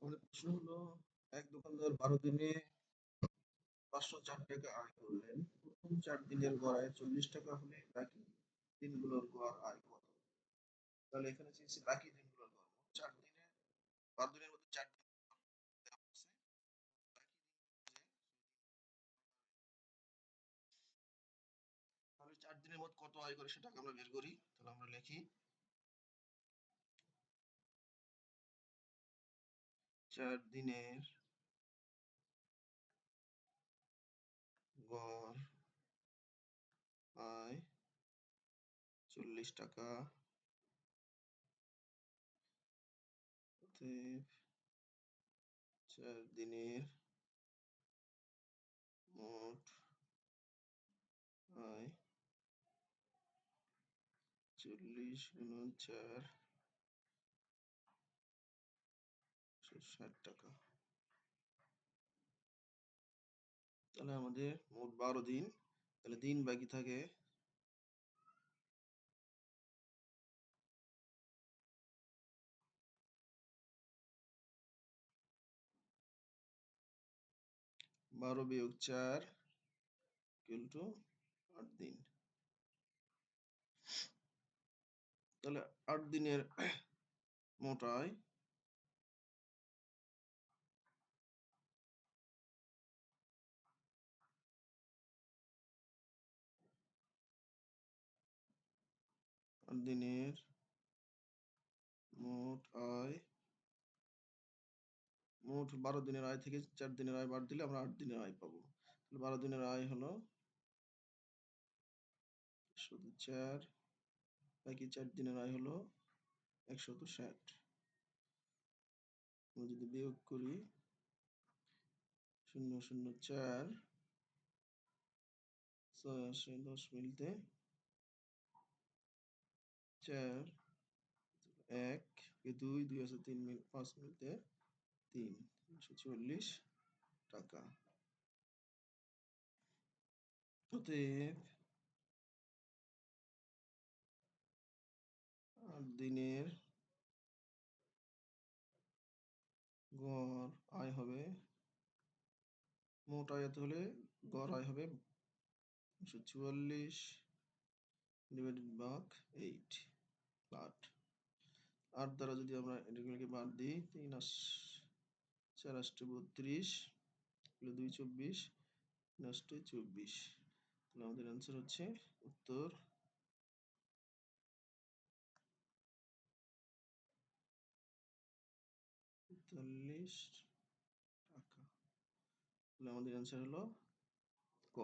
আমাদের প্রশ্ন হলো, এক দোকানদার 12 দিনে 504 টাকা আয় করলেন। প্রথম 4 দিনের গড় আয় 40 টাকা হলে বাকি দিনগুলোর গড় আয় কত? তাহলে এখানে চেয়েছি বাকি দিনগুলোর গড়। মোট 4 দিনে, 12 দিনের মধ্যে 4 দিন দেওয়া আছে। বাকি দিন তাহলে 4 দিনের মোট কত আয় করে সেটাকে আমরা বের করি। তাহলে আমরা লিখি 4 দিনের গড় আয় 40 টাকা। অতএব 4 দিনের মোট আয় 40 গুণন 4, 60 টাকা। তাহলে আমাদের মোট 12 দিন, তাহলে দিন বাকি থাকে 12 বিয়োগ 4 = 8 দিন। তাহলে 8 দিনের মোট আয় 8 দিনের মোট আয়, মোট 12 দিনের আয় থেকে 4 দিনের আয় বাদ দিলে আমরা 8 দিনের আয় পাবো। তাহলে 12 দিনের আয় হলো 4, বাকি 4 দিনের আয় হলো 160। আমরা যদি বিয়োগ করি 0, 0, 4, 6 আসে 10 মিলতে 4, 1, 2, 2 আছে 3 মিল 5 মিলতে 3, 340 টাকা। অতএব 8 দিনের গড় আয় হবে, মোট আয় এত হলে গড় আয় হবে 144 ডিভাইডেড বাই 8। 8 দ্বারা যদি আমরা এগুলোকে বাদ দিই 3 4 8 32, 2 24, 8 24। তাহলে আমাদের অ্যান্সার হচ্ছে উত্তর 43 টাকা। তাহলে আমাদের অ্যান্সার হলো ক।